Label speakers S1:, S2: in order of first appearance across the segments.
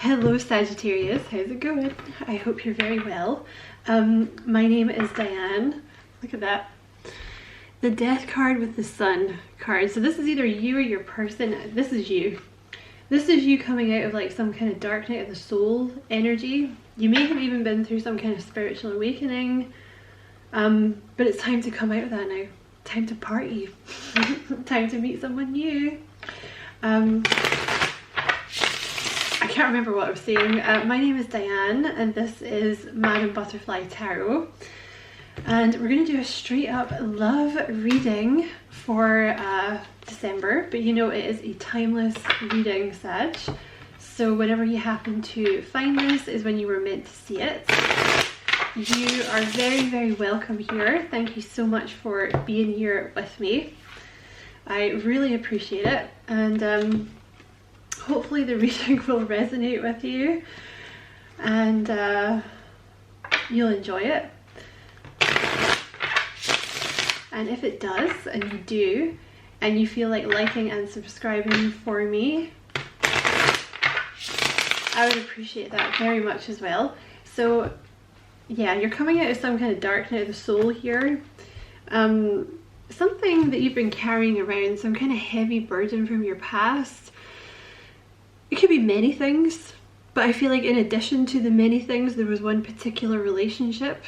S1: Hello Sagittarius, how's it going? I hope you're very well. My name is Diane. Look at that. The Death card with the Sun card. So this is either you or your person. This is you. This is you coming out of like some kind of dark night of the soul energy. You may have even been through some kind of spiritual awakening. But it's time to come out of that now. Time to party. Time to meet someone new. I can't remember what I was saying. My name is Diane and this is Madam Butterfly Tarot. And we're going to do a straight up love reading for December. But you know it is a timeless reading, Sag. So whenever you happen to find this is when you were meant to see it. You are very, very welcome here. Thank you so much for being here with me. I really appreciate it. And hopefully the reading will resonate with you and you'll enjoy it. And if it does, and you do, and you feel like liking and subscribing for me, I would appreciate that very much as well. So yeah, you're coming out of some kind of dark night of the soul here. Something that you've been carrying around, some kind of heavy burden from your past. It could be many things, but I feel like in addition to the many things, there was one particular relationship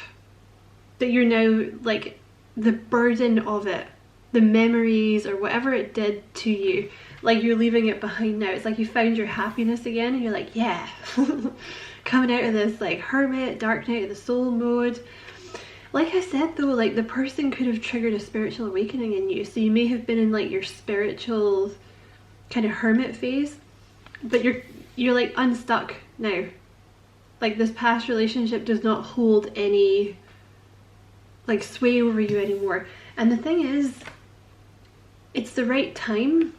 S1: that you're now like, the burden of it, the memories or whatever it did to you, like you're leaving it behind now. It's like you found your happiness again and you're like, yeah, coming out of this like hermit, dark night of the soul mode. Like I said though, like the person could have triggered a spiritual awakening in you. So you may have been in like your spiritual kind of hermit phase, but you're like unstuck now. Like this past relationship does not hold any like sway over you anymore. And the thing is, it's the right time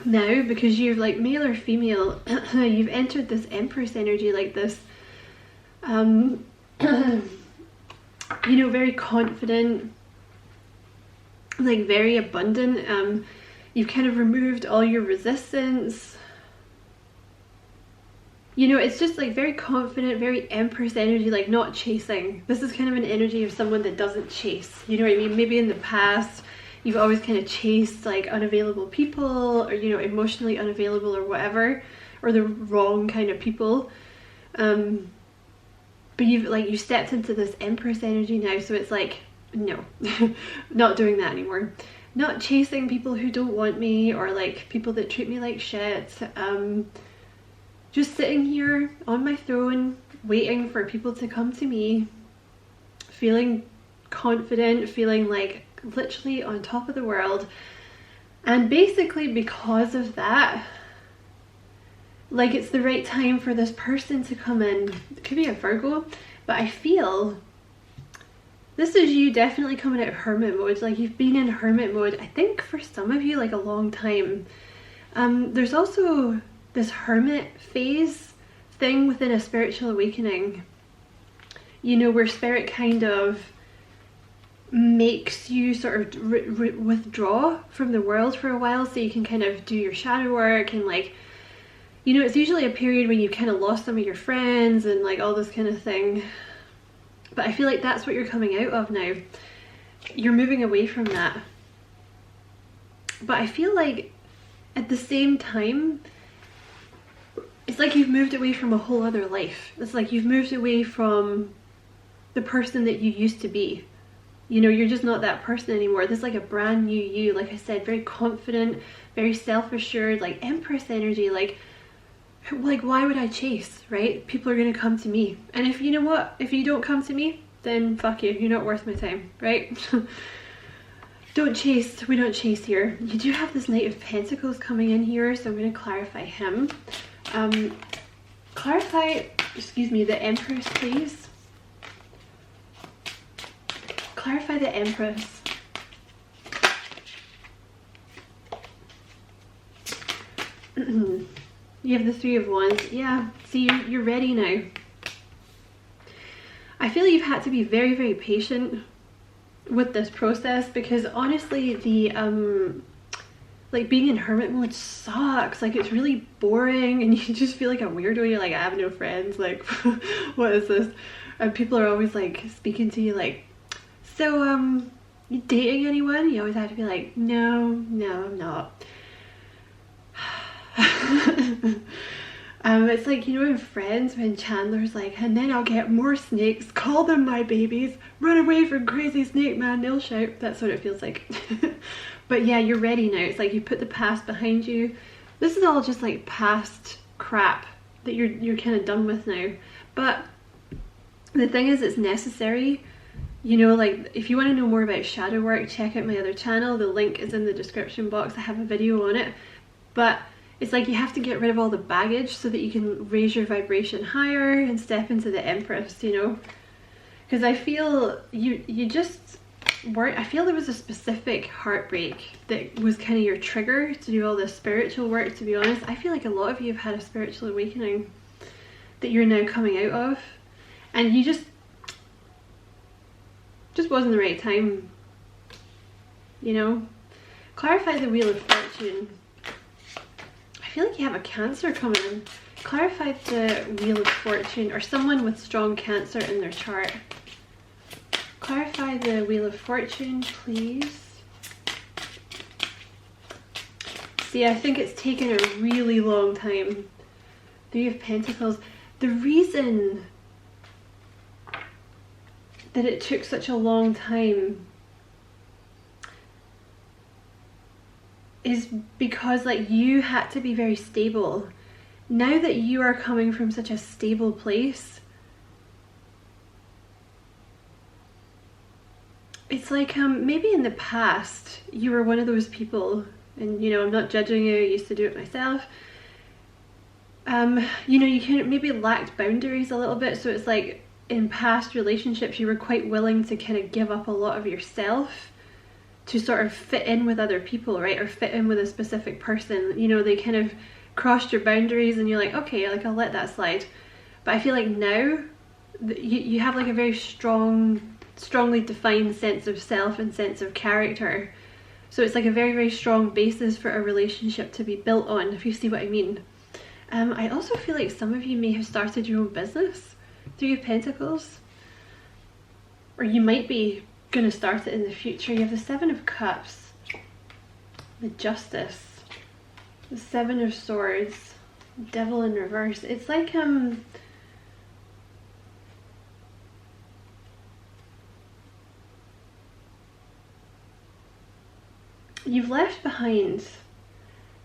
S1: now because you're like male or female, you've entered this Empress energy, like this you know, very confident, like very abundant. You've kind of removed all your resistance. You know, it's just like very confident, very Empress energy, like not chasing. This is kind of an energy of someone that doesn't chase. You know what I mean? Maybe in the past, you've always kind of chased like unavailable people or, you know, emotionally unavailable or whatever, or the wrong kind of people. But you stepped into this Empress energy now. So it's like, no, not doing that anymore. Not chasing people who don't want me or like people that treat me like shit. Just sitting here on my throne, waiting for people to come to me, feeling confident, feeling like literally on top of the world. And basically because of that, like it's the right time for this person to come in. It could be a Virgo, but I feel this is you definitely coming out of hermit mode. Like you've been in hermit mode, I think for some of you, like a long time. There's also this hermit phase thing within a spiritual awakening, you know, where spirit kind of makes you sort of withdraw from the world for a while so you can kind of do your shadow work. And like, you know, it's usually a period when you kind of lost some of your friends and like all this kind of thing. But I feel like that's what you're coming out of now. You're moving away from that. But I feel like at the same time, it's like you've moved away from a whole other life. It's like you've moved away from the person that you used to be. You know, you're just not that person anymore. This is like a brand new you. Like I said, very confident, very self-assured, like Empress energy. Like why would I chase, right? People are going to come to me. And if you know what, if you don't come to me, then fuck you. You're not worth my time, right? Don't chase. We don't chase here. You do have this Knight of Pentacles coming in here, so I'm going to clarify him. Clarify, excuse me, the Empress, please. Clarify the Empress. You have the Three of Wands. Yeah, see, you're ready now. I feel you've had to be very, very patient with this process because honestly, like being in hermit mode sucks. Like it's really boring and you just feel like a weirdo. You're like, I have no friends, like what is this? And people are always like speaking to you like, so you dating anyone? You always have to be like, no, I'm not. It's like, you know, in Friends when Chandler's like, and then I'll get more snakes, call them my babies, run away from crazy snake man, they'll shout. That's what it feels like. But yeah, you're ready now. It's like you put the past behind you. This is all just like past crap that you're kind of done with now. But the thing is, it's necessary. You know, like if you want to know more about shadow work, check out my other channel. The link is in the description box. I have a video on it. But it's like you have to get rid of all the baggage so that you can raise your vibration higher and step into the Empress, you know? Because I feel you just weren't, I feel there was a specific heartbreak that was kind of your trigger to do all this spiritual work, to be honest. I feel like a lot of you have had a spiritual awakening that you're now coming out of. And you just wasn't the right time, you know? Clarify the Wheel of Fortune. I feel like you have a Cancer coming in. Clarify the Wheel of Fortune, or someone with strong Cancer in their chart. Clarify the Wheel of Fortune, please. See, I think it's taken a really long time. Three of Pentacles. The reason that it took such a long time is because like you had to be very stable. Now that you are coming from such a stable place, it's like maybe in the past you were one of those people, and you know, I'm not judging you, I used to do it myself. You know, you can maybe lacked boundaries a little bit, so it's like in past relationships you were quite willing to kind of give up a lot of yourself to sort of fit in with other people, right? Or fit in with a specific person. You know, they kind of crossed your boundaries and you're like, okay, like I'll let that slide. But I feel like now you have like a very strongly defined sense of self and sense of character. So it's like a very, very strong basis for a relationship to be built on, if you see what I mean. I also feel like some of you may have started your own business. Three of Pentacles. Or you might be going to start it in the future. You have the Seven of Cups, the Justice, the Seven of Swords, Devil in reverse. It's like you've left behind,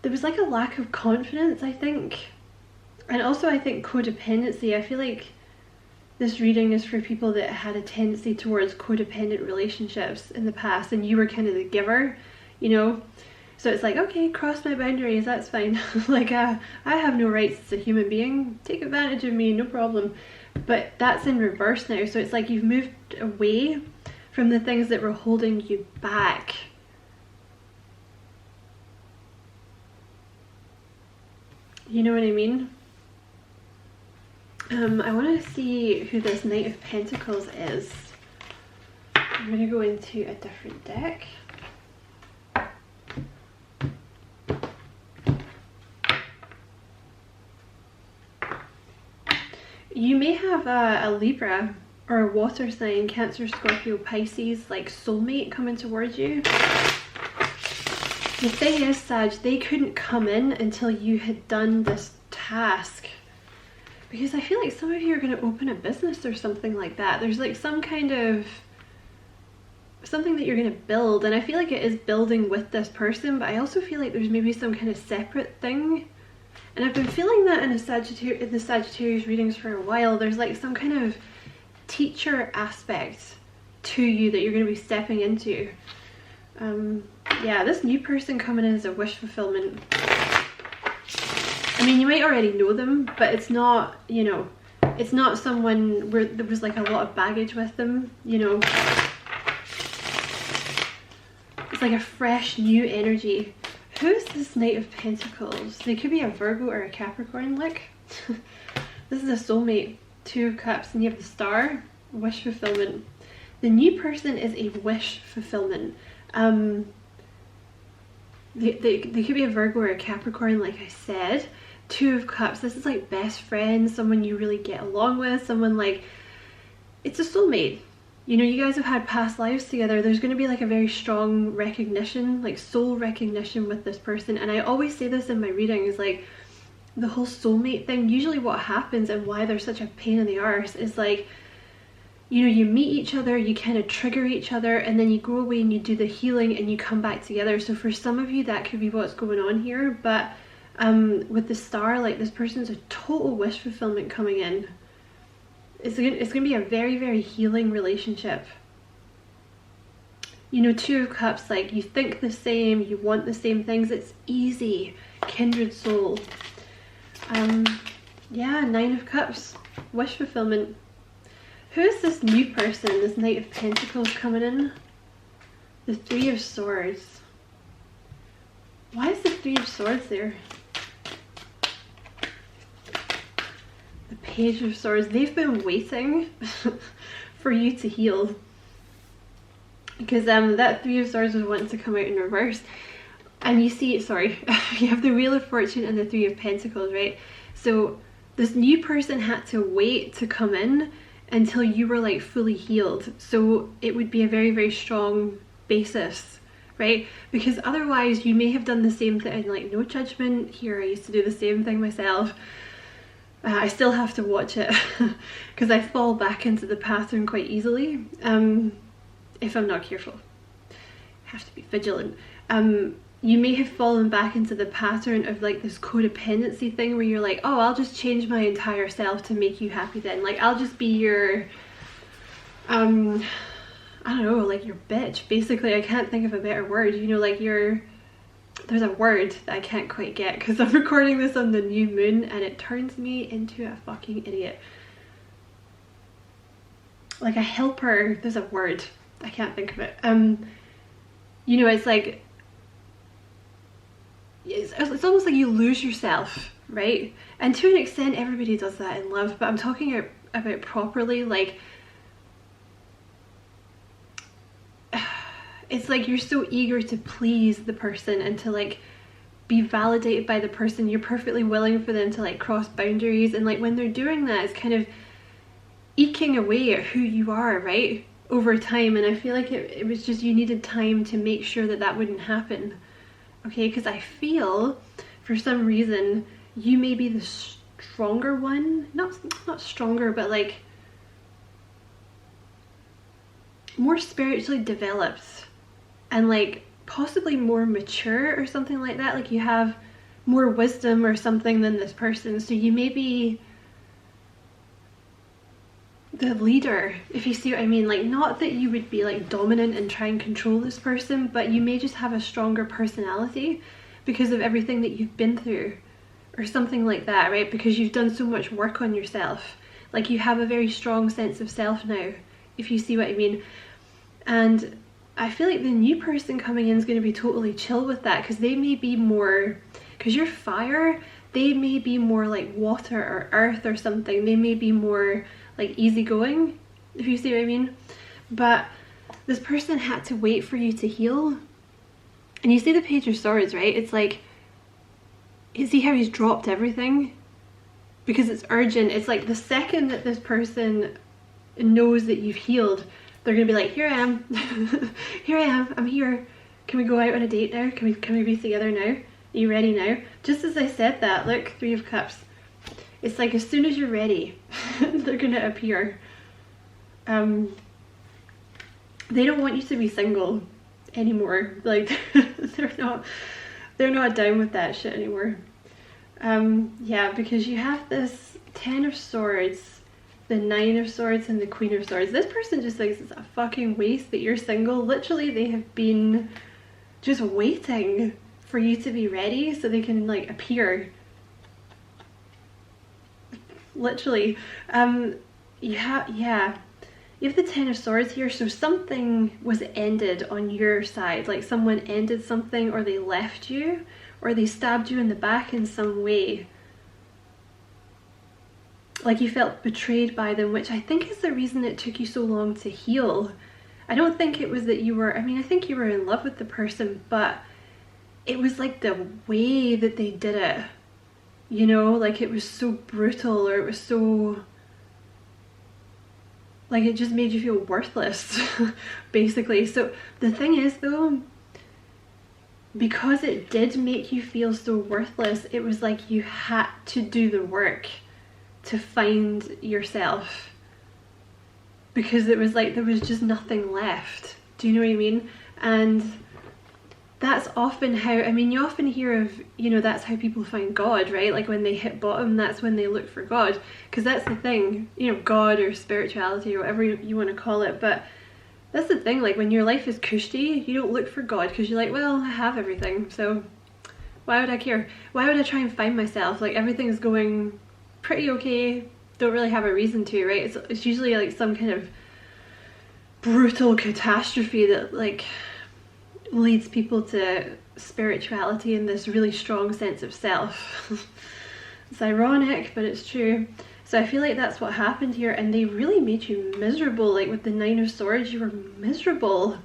S1: there was like a lack of confidence, I think, and also I think codependency. I feel like this reading is for people that had a tendency towards codependent relationships in the past, and you were kind of the giver, you know? So it's like, okay, cross my boundaries, that's fine. Like, I have no rights as a human being. Take advantage of me, no problem. But that's in reverse now. So it's like you've moved away from the things that were holding you back. You know what I mean? I want to see who this Knight of Pentacles is. I'm going to go into a different deck. You may have a Libra or a water sign, Cancer, Scorpio, Pisces, like soulmate coming towards you. The thing is, Sag, they couldn't come in until you had done this task. Because I feel like some of you are going to open a business or something like that. There's like some kind of something that you're going to build, and I feel like it is building with this person, but I also feel like there's maybe some kind of separate thing. And I've been feeling that in the Sagittarius readings for a while. There's like some kind of teacher aspect to you that you're going to be stepping into. Yeah, this new person coming in is a wish fulfillment. I mean, you might already know them, but it's not, you know, it's not someone where there was like a lot of baggage with them, you know. It's like a fresh, new energy. Who's this Knight of Pentacles? They could be a Virgo or a Capricorn, look. This is a soulmate, Two of Cups, and you have the Star, wish fulfillment. The new person is a wish fulfillment. They could be a Virgo or a Capricorn, like I said. Two of Cups, this is like best friends, someone you really get along with, someone like, it's a soulmate. You know, you guys have had past lives together. There's going to be like a very strong recognition, like soul recognition with this person. And I always say this in my readings, like the whole soulmate thing, usually what happens and why they're such a pain in the arse is like, you know, you meet each other, you kind of trigger each other, and then you go away and you do the healing and you come back together. So for some of you, that could be what's going on here. But with the star, like this person's a total wish fulfillment coming in. It's gonna be a very, very healing relationship. You know, Two of Cups, like you think the same, you want the same things. It's easy. Kindred soul. Yeah, Nine of Cups. Wish fulfillment. Who is this new person, this Knight of Pentacles coming in? The Three of Swords. Why is the Three of Swords there? The Page of Swords. They've been waiting for you to heal. Because that Three of Swords was wanting to come out in reverse. And you see, sorry, you have the Wheel of Fortune and the Three of Pentacles, right? So this new person had to wait to come in until you were like fully healed. So it would be a very, very strong basis, right? Because otherwise you may have done the same thing, like no judgment here, I used to do the same thing myself. I still have to watch it because I fall back into the pattern quite easily if I'm not careful. I have to be vigilant. You may have fallen back into the pattern of like this codependency thing where you're like, oh, I'll just change my entire self to make you happy then. Like, I'll just be your, I don't know, like your bitch. Basically, I can't think of a better word. You know, like there's a word that I can't quite get because I'm recording this on the new moon and it turns me into a fucking idiot. Like a helper, there's a word. I can't think of it. You know, it's like, it's almost like you lose yourself, right? And to an extent everybody does that in love, but I'm talking about properly, like it's like you're so eager to please the person and to like be validated by the person. You're perfectly willing for them to like cross boundaries, and like when they're doing that, it's kind of eking away at who you are, right, over time. And I feel like it was just, you needed time to make sure that that wouldn't happen. Okay, because I feel for some reason you may be the stronger one, not stronger, but like more spiritually developed and like possibly more mature or something like that. Like you have more wisdom or something than this person, so you may be the leader, if you see what I mean. Like, not that you would be like dominant and try and control this person, but you may just have a stronger personality because of everything that you've been through or something like that, right? Because you've done so much work on yourself. Like you have a very strong sense of self now, if you see what I mean. And I feel like the new person coming in is going to be totally chill with that, because they may be more, because you're fire, they may be more like water or earth or something. They may be more like easygoing, if you see what I mean. But this person had to wait for you to heal. And you see the Page of Swords, right? It's like, you see how he's dropped everything? Because it's urgent. It's like the second that this person knows that you've healed, they're gonna be like, here I am. Here I am, I'm here. Can we go out on a date now? Can we be together now? Are you ready now? Just as I said that, look, Three of Cups. It's like as soon as you're ready, they're gonna appear. They don't want you to be single anymore. Like they're not down with that shit anymore. Yeah, because you have this Ten of Swords, the Nine of Swords, and the Queen of Swords. This person just thinks it's a fucking waste that you're single. Literally, they have been just waiting for you to be ready so they can like appear. Literally. Yeah. You have the Ten of Swords here, so something was ended on your side. Like someone ended something, or they left you, or they stabbed you in the back in some way. Like you felt betrayed by them, which I think is the reason it took you so long to heal. I don't think it was that you were, I mean, I think you were in love with the person, but it was like the way that they did it, you know, like it was so brutal, or it was so, like it just made you feel worthless basically. So the thing is though, because it did make you feel so worthless, it was like you had to do the work to find yourself, because it was like there was just nothing left. Do you know what I mean? And that's often how, I mean, you often hear of, you know, that's how people find God, right? Like when they hit bottom, that's when they look for God, because that's the thing, you know, God or spirituality or whatever you want to call it. But that's the thing, like when your life is cushy, you don't look for God, because you're like, well, I have everything, so why would I care? Why would I try and find myself? Like everything's going pretty okay, don't really have a reason to, right? It's usually like some kind of brutal catastrophe that like leads people to spirituality and this really strong sense of self. It's ironic, but it's true. So I feel like that's what happened here, and they really made you miserable. Like with the Nine of Swords, you were miserable.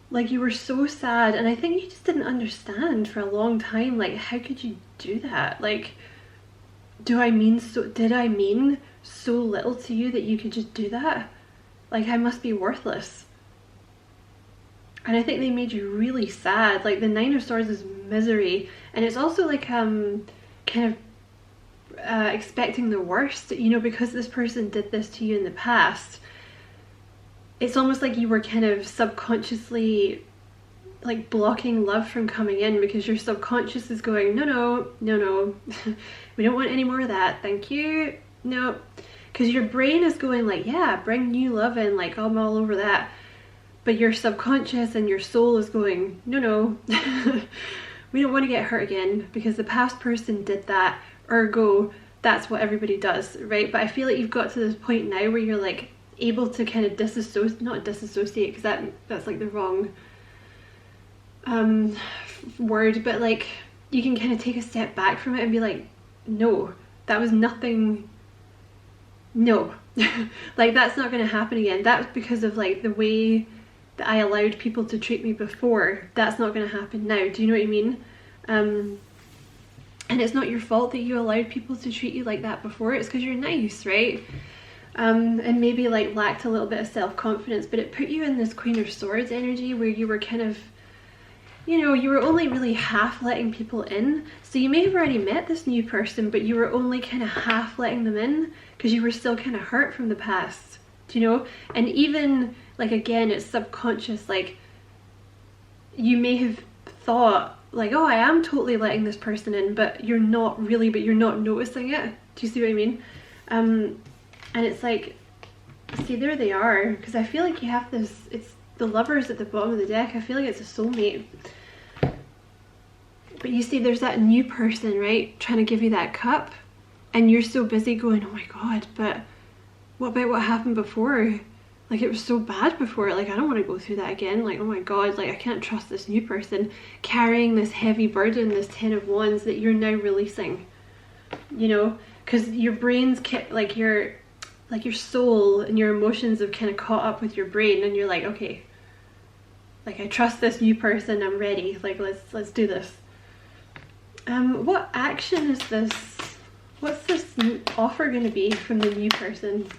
S1: Like you were so sad, and I think you just didn't understand for a long time, like how could you do that? Like, did I mean so little to you that you could just do that? Like I must be worthless. And I think they made you really sad. Like the Nine of Swords is misery, and it's also like kind of expecting the worst, you know, because this person did this to you in the past. It's almost like you were kind of subconsciously like blocking love from coming in, because your subconscious is going, no, we don't want any more of that, thank you, no. Because your brain is going like, yeah, bring new love in, like I'm all over that. But your subconscious and your soul is going, no, we don't want to get hurt again, because the past person did that, ergo that's what everybody does, right? But I feel like you've got to this point now where you're like able to kind of not disassociate, because that's like the wrong word, but like you can kind of take a step back from it and be like, no, that was nothing, no. Like that's not going to happen again. That was because of like the way that I allowed people to treat me before. That's not going to happen now. Do you know what I mean? And it's not your fault that you allowed people to treat you like that before. It's because you're nice, right? And maybe like lacked a little bit of self-confidence, but it put you in this Queen of Swords energy where you were kind of, you know, you were only really half letting people in. So you may have already met this new person, but you were only kind of half letting them in because you were still kind of hurt from the past, do you know? And even like, again, it's subconscious, like you may have thought like, oh, I am totally letting this person in, but you're not really, but you're not noticing it. Do you see what I mean? And it's like, see, there they are, because I feel like you have this, it's the Lovers at the bottom of the deck. I feel like it's a soulmate. But you see, there's that new person, right, trying to give you that cup, and you're so busy going, oh my god, but what about what happened before? Like, it was so bad before, like I don't want to go through that again. Like, oh my god, like I can't trust this new person carrying this heavy burden, this 10 of Wands that you're now releasing, you know, because your brain's like your soul and your emotions have kind of caught up with your brain, and you're like, okay, like I trust this new person, I'm ready, like let's do this. What action is this? What's this offer going to be from the new person?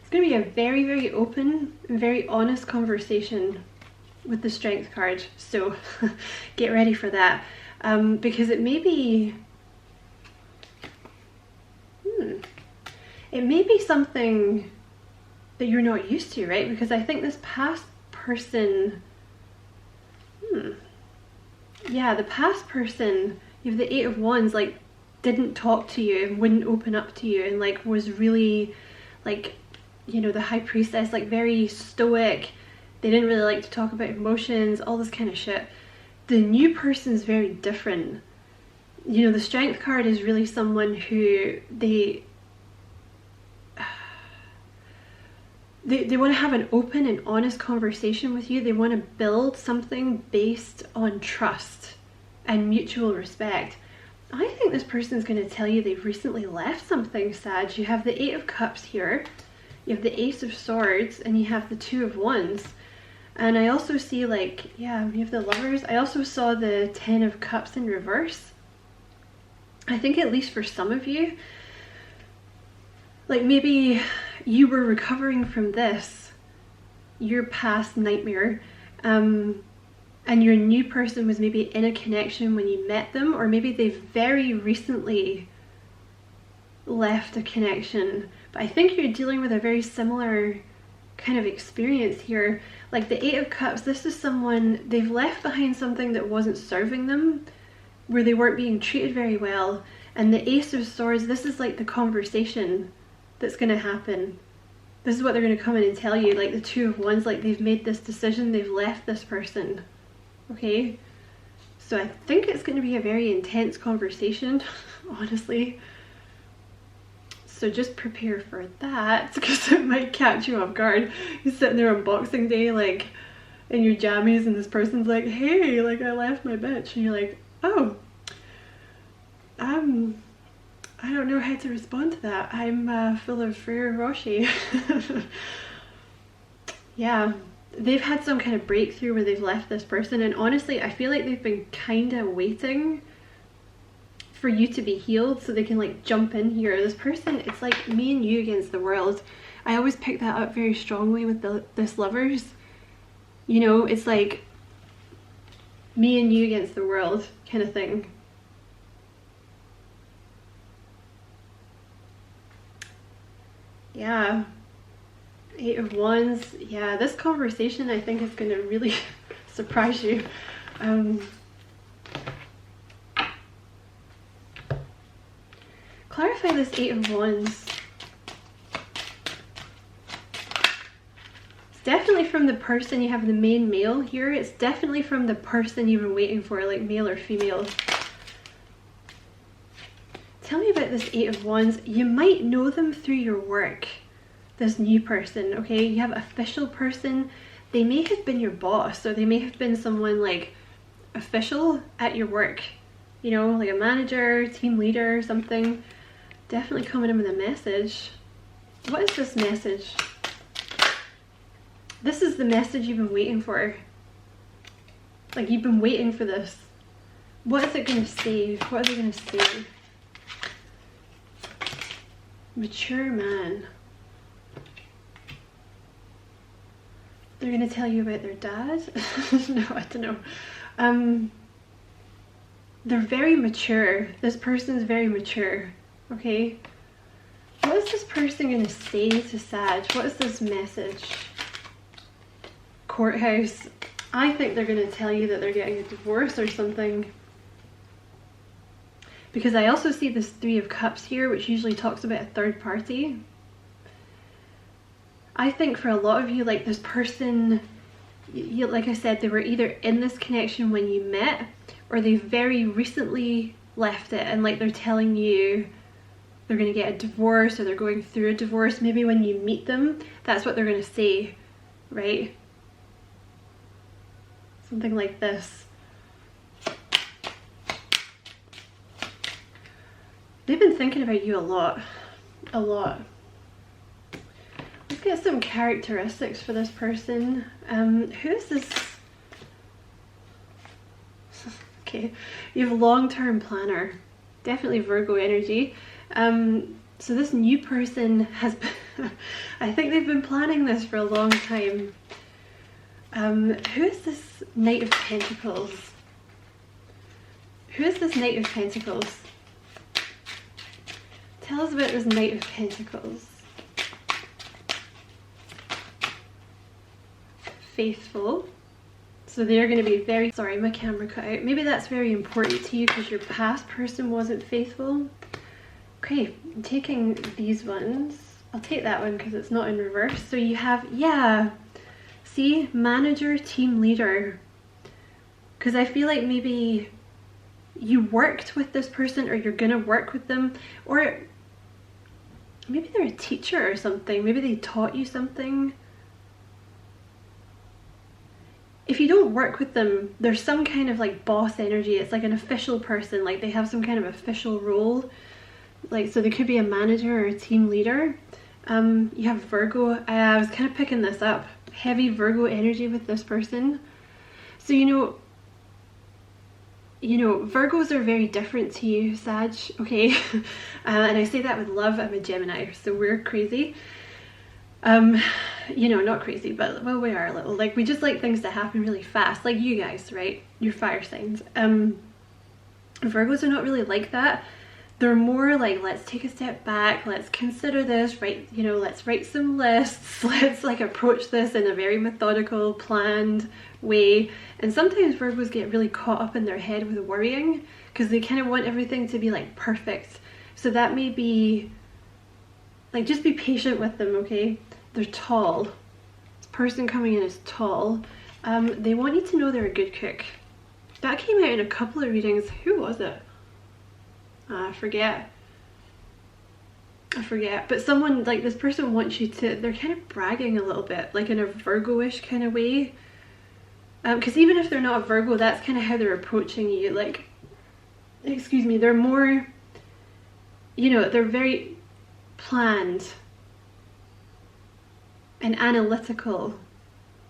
S1: It's going to be a very, very open and very honest conversation with the Strength card, so get ready for that, because it may be something that you're not used to, right? Because I think this past person, yeah, the past person, you have the 8 of Wands, like didn't talk to you and wouldn't open up to you, and like was really like, you know, the High Priestess, like very stoic. They didn't really like to talk about emotions, all this kind of shit. The new person's very different. You know, the Strength card is really someone who they want to have an open and honest conversation with you. They want to build something based on trust and mutual respect. I think this person is going to tell you they've recently left something, Sag. You have the Eight of Cups here, you have the Ace of Swords, and you have the Two of Wands. And I also see, like, yeah, you have the Lovers. I also saw the Ten of Cups in reverse. I think at least for some of you, like maybe you were recovering from this, your past nightmare, and your new person was maybe in a connection when you met them, or maybe they've very recently left a connection. But I think you're dealing with a very similar kind of experience here. Like the Eight of Cups, this is someone, they've left behind something that wasn't serving them, where they weren't being treated very well. And the Ace of Swords, this is like the conversation that's going to happen. This is what they're going to come in and tell you. Like the Two of Wands, like they've made this decision, they've left this person. Okay, so I think it's going to be a very intense conversation, honestly. So just prepare for that, because it might catch you off guard. You're sitting there on Boxing Day, like in your jammies, and this person's like, hey, like I left my bitch, and you're like, oh, I don't know how to respond to that. I'm full of Frere Rocher. Yeah. They've had some kind of breakthrough where they've left this person, and honestly I feel like they've been kind of waiting for you to be healed so they can like jump in here. This person, it's like me and you against the world. I always pick that up very strongly with this Lovers. You know, it's like me and you against the world kind of thing. Yeah. Eight of Wands. Yeah, this conversation I think is going to really surprise you. Clarify this Eight of Wands. It's definitely from the person. You have the main male here. It's definitely from the person you've been waiting for, like male or female. Tell me about this Eight of Wands. You might know them through your work. This new person, okay? You have official person. They may have been your boss, or they may have been someone like official at your work, you know, like a manager, team leader, something. Definitely coming in with a message. What is this message? This is the message you've been waiting for. Like you've been waiting for this. What is it going to say? What are they going to say? Mature man. They're going to tell you about their dad? No, I don't know. They're very mature. This person's very mature. Okay? What is this person going to say to Sag? What is this message? Courthouse. I think they're going to tell you that they're getting a divorce or something. Because I also see this Three of Cups here, which usually talks about a third party. I think for a lot of you, like this person, like I said, they were either in this connection when you met, or they very recently left it, and like they're telling you they're going to get a divorce, or they're going through a divorce. Maybe when you meet them, that's what they're going to say, right? Something like this. They've been thinking about you a lot. A lot. Let's get some characteristics for this person. Who is this? Okay, you have long-term planner. Definitely Virgo energy. So this new person has been, I think they've been planning this for a long time. Who is this Knight of Pentacles? Who is this Knight of Pentacles? Tell us about this Knight of Pentacles. Faithful. So they're going to be very, sorry, my camera cut out. Maybe that's very important to you because your past person wasn't faithful. Okay, I'm taking these ones. I'll take that one because it's not in reverse. So you have, yeah, see, manager, team leader. Because I feel like maybe you worked with this person, or you're going to work with them, or maybe they're a teacher or something. Maybe they taught you something. if you don't work with them, there's some kind of like boss energy. It's like an official person, like they have some kind of official role. Like, so they could be a manager or a team leader. You have Virgo. I was kind of picking this up. Heavy Virgo energy with this person. So, you know, Virgos are very different to you, Sag, okay? And I say that with love. I'm a Gemini, so we're crazy. You know, not crazy, but, well, we are a little. Like, we just like things to happen really fast. Like you guys, right? You're fire signs. Virgos are not really like that. They're more like, let's take a step back, let's consider this, right? You know, let's write some lists, let's like approach this in a very methodical, planned way. And sometimes Virgos get really caught up in their head with worrying because they kind of want everything to be like perfect. So that may be like, just be patient with them, okay? They're tall. This person coming in is tall. They want you to know they're a good cook. That came out in a couple of readings. Who was it? I forget, but someone, like, this person wants you to, they're kind of bragging a little bit, like in a Virgo-ish kind of way, because even if they're not a Virgo, that's kind of how they're approaching you. Like, excuse me, they're more, you know, they're very planned and analytical,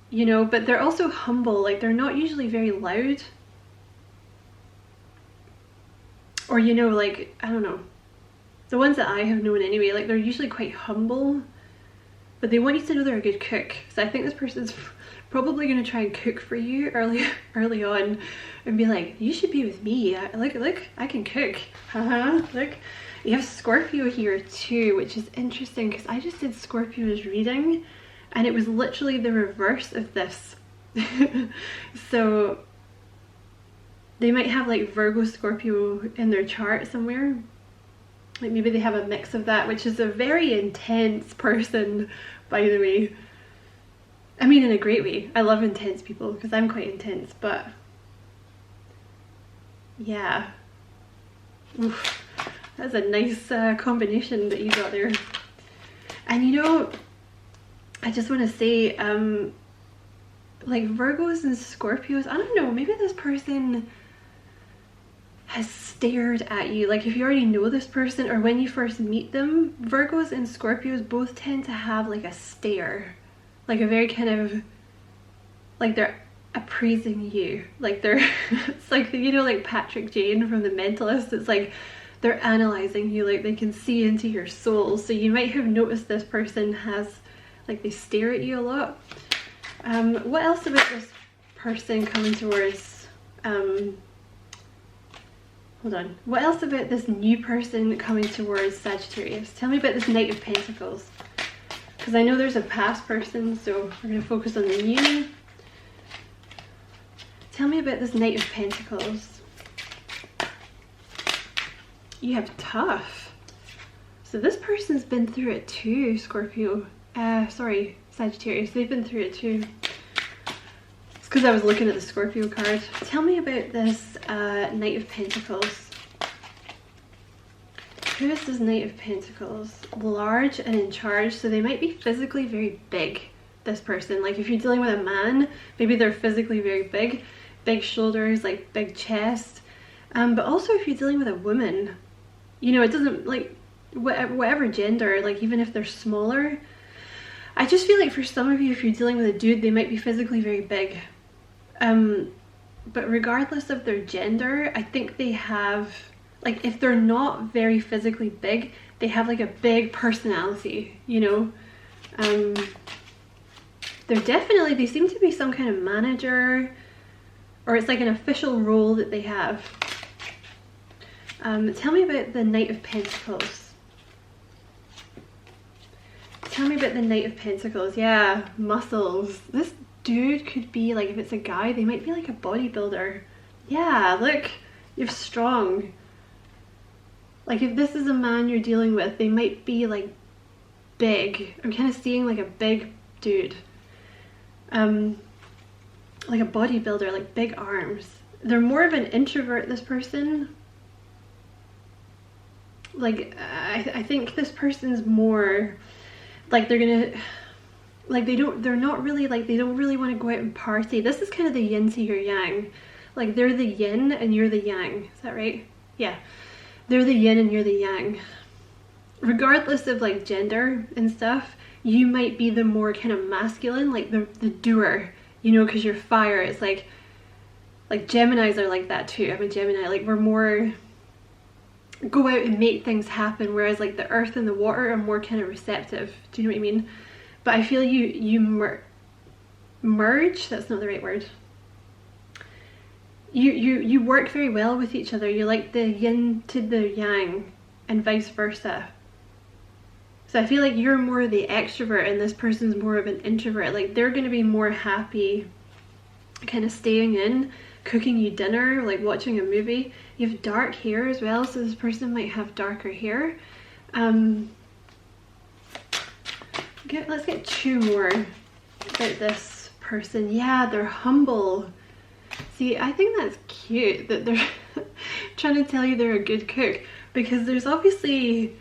S1: you know, but they're also humble. Like, they're not usually very loud. Or, you know, like, I don't know, the ones that I have known anyway, like, they're usually quite humble, but they want you to know they're a good cook. So I think this person's probably going to try and cook for you early on and be like, you should be with me. Look, I can cook. Look, you have Scorpio here too, which is interesting because I just did Scorpio's reading and it was literally the reverse of this. So they might have like Virgo, Scorpio in their chart somewhere. Like maybe they have a mix of that, which is a very intense person, by the way. I mean, in a great way. I love intense people because I'm quite intense, but yeah. Oof, that's a nice combination that you got there. And you know, I just want to say, like Virgos and Scorpios, I don't know, maybe this person has stared at you. Like if you already know this person or when you first meet them, Virgos and Scorpios both tend to have like a stare, like a very kind of, like they're appraising you, like they're it's like, you know, like Patrick Jane from The Mentalist, it's like they're analyzing you, like they can see into your soul. So you might have noticed this person has, like, they stare at you a lot. What else about this person coming towards, hold on, what else about this new person coming towards Sagittarius? Tell me about this Knight of Pentacles, because I know there's a past person, so we're going to focus on the new. Tell me about this Knight of Pentacles. You have tough. So this person's been through it too, Scorpio. Sorry, Sagittarius, they've been through it too. It's because I was looking at the Scorpio card. Tell me about this Knight of Pentacles. Who is this Knight of Pentacles? Large and in charge, so they might be physically very big, this person. Like if you're dealing with a man, maybe they're physically very big. Big shoulders, like big chest. But also if you're dealing with a woman, you know, it doesn't, like, whatever gender, like even if they're smaller, I just feel like for some of you, if you're dealing with a dude, they might be physically very big. But regardless of their gender, I think they have, like, if they're not very physically big, they have like a big personality, you know. They're definitely, they seem to be some kind of manager, or it's like an official role that they have. Tell me about the Knight of Pentacles. Tell me about the Knight of Pentacles. Yeah, muscles. This dude could be, like, if it's a guy, they might be like a bodybuilder. Yeah, look, you're strong. Like if this is a man you're dealing with, they might be like big. I'm kind of seeing like a big dude. Like a bodybuilder, like big arms. They're more of an introvert, this person. Like I think this person's more like, they're gonna, Like they're not really like, they don't really want to go out and party. This is kind of the yin to your yang. Like they're the yin and you're the yang. Is that right? Yeah. They're the yin and you're the yang. Regardless of like gender and stuff, you might be the more kind of masculine, like the doer, you know, because you're fire. It's like Geminis are like that too. I'm a Gemini. Like we're more go out and make things happen, whereas like the earth and the water are more kind of receptive. Do you know what I mean? But I feel you merge. That's not the right word. You work very well with each other. You're like the yin to the yang and vice versa. So I feel like you're more the extrovert and this person's more of an introvert. Like they're going to be more happy kind of staying in, cooking you dinner, like watching a movie. You have dark hair as well, so this person might have darker hair. Let's get two more about this person. Yeah, they're humble. See, I think that's cute that they're trying to tell you they're a good cook, because there's obviously,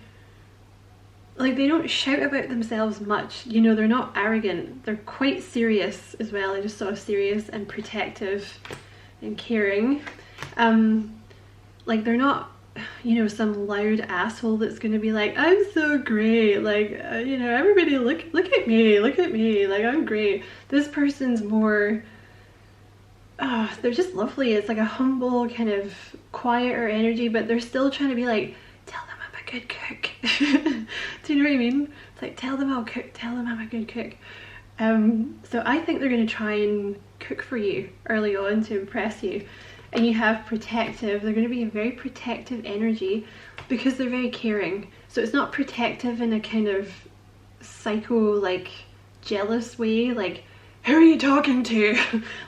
S1: like, they don't shout about themselves much, you know, they're not arrogant, they're quite serious as well. I just saw serious and protective and caring. Like they're not, you know, some loud asshole that's going to be like, I'm so great, like, you know, everybody look at me, like I'm great. This person's more, they're just lovely. It's like a humble kind of quieter energy, but they're still trying to be like, tell them I'm a good cook. Do you know what I mean? It's like, tell them I'll cook, tell them I'm a good cook. So I think they're going to try and cook for you early on to impress you. And you have protective. They're going to be a very protective energy because they're very caring. So it's not protective in a kind of psycho, like, jealous way, like, who are you talking to?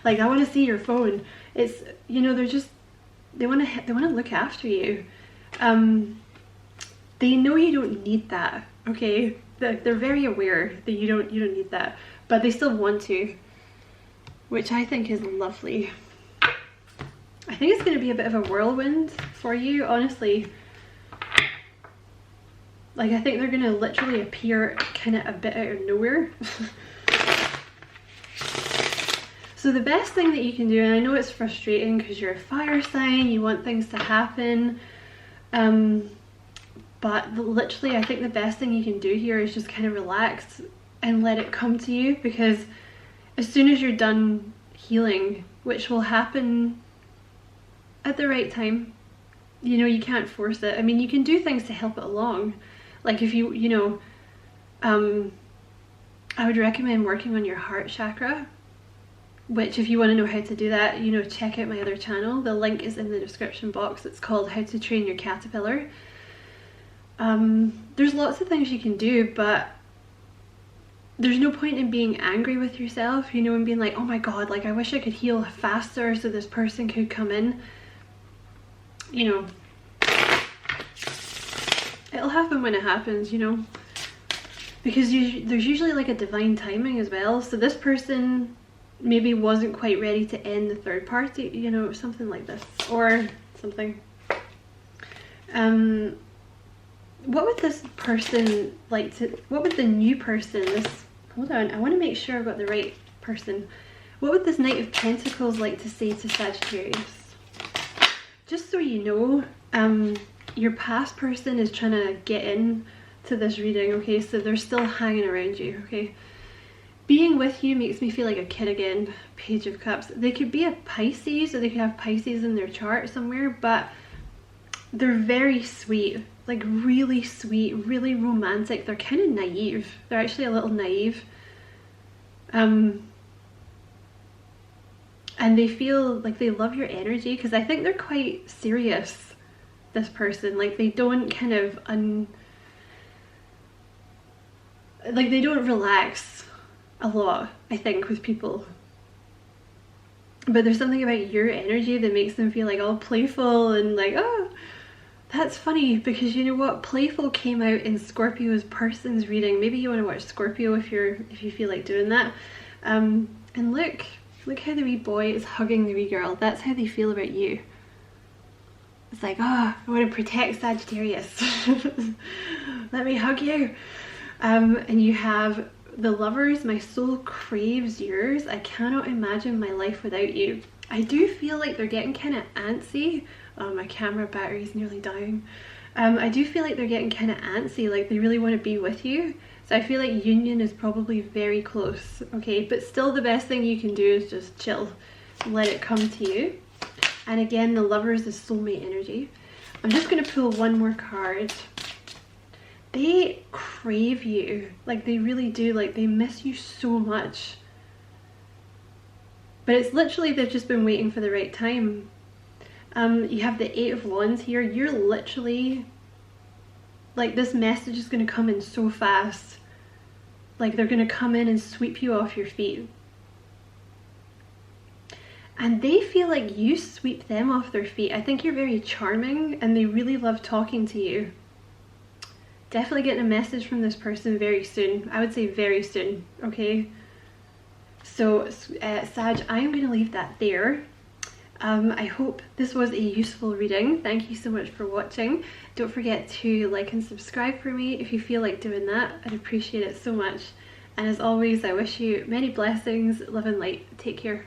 S1: Like, I want to see your phone. It's, you know, they're just, they want to look after you. They know you don't need that, okay? They're very aware that you don't need that, but they still want to, which I think is lovely. I think it's going to be a bit of a whirlwind for you, honestly. Like, I think they're going to literally appear kind of a bit out of nowhere. So the best thing that you can do, and I know it's frustrating because you're a fire sign, you want things to happen, but literally I think the best thing you can do here is just kind of relax and let it come to you, because as soon as you're done healing, which will happen at the right time, you know, you can't force it. I mean, you can do things to help it along. Like if you know, I would recommend working on your heart chakra, which if you want to know how to do that, you know, check out my other channel. The link is in the description box. It's called How to Train Your Caterpillar. There's lots of things you can do, but there's no point in being angry with yourself, you know, and being like, oh my god, like I wish I could heal faster so this person could come in. You know, it'll happen when it happens, you know, because there's usually like a divine timing as well. So this person maybe wasn't quite ready to end the third party, you know, something like this, or something. What would this person like to, what would the new person, this, hold on, I want to make sure I've got the right person. What would this Knight of Pentacles like to say to Sagittarius? Just so you know, your past person is trying to get in to this reading, okay? So they're still hanging around you, okay? Being with you makes me feel like a kid again. Page of Cups. They could be a Pisces, or they could have Pisces in their chart somewhere, but they're very sweet, like really sweet, really romantic. They're kind of naive. They're actually a little naive. And they feel like they love your energy, because I think they're quite serious, this person. Like they don't kind of like they don't relax a lot, I think, with people. But there's something about your energy that makes them feel like all playful and like, oh, that's funny, because you know what, playful came out in Scorpio's person's reading. Maybe you want to watch Scorpio if you feel like doing that. And look how the wee boy is hugging the wee girl. That's how they feel about you. It's like, oh, I want to protect Sagittarius. Let me hug you. And you have The Lovers, my soul craves yours. I cannot imagine my life without you. I do feel like they're getting kind of antsy. Oh, my camera battery's nearly dying. I do feel like they're getting kind of antsy, like they really want to be with you. So I feel like union is probably very close, okay? But still the best thing you can do is just chill. Let it come to you. And again, the Lovers is soulmate energy. I'm just going to pull one more card. They crave you. Like they really do. Like they miss you so much. But it's literally they've just been waiting for the right time. You have the 8 of Wands here. You're literally, like, this message is going to come in so fast. Like they're going to come in and sweep you off your feet. And they feel like you sweep them off their feet. I think you're very charming and they really love talking to you. Definitely getting a message from this person very soon. I would say very soon, okay? So, Sag, I'm going to leave that there. I hope this was a useful reading. Thank you so much for watching. Don't forget to like and subscribe for me if you feel like doing that. I'd appreciate it so much. And as always, I wish you many blessings, love and light. Take care.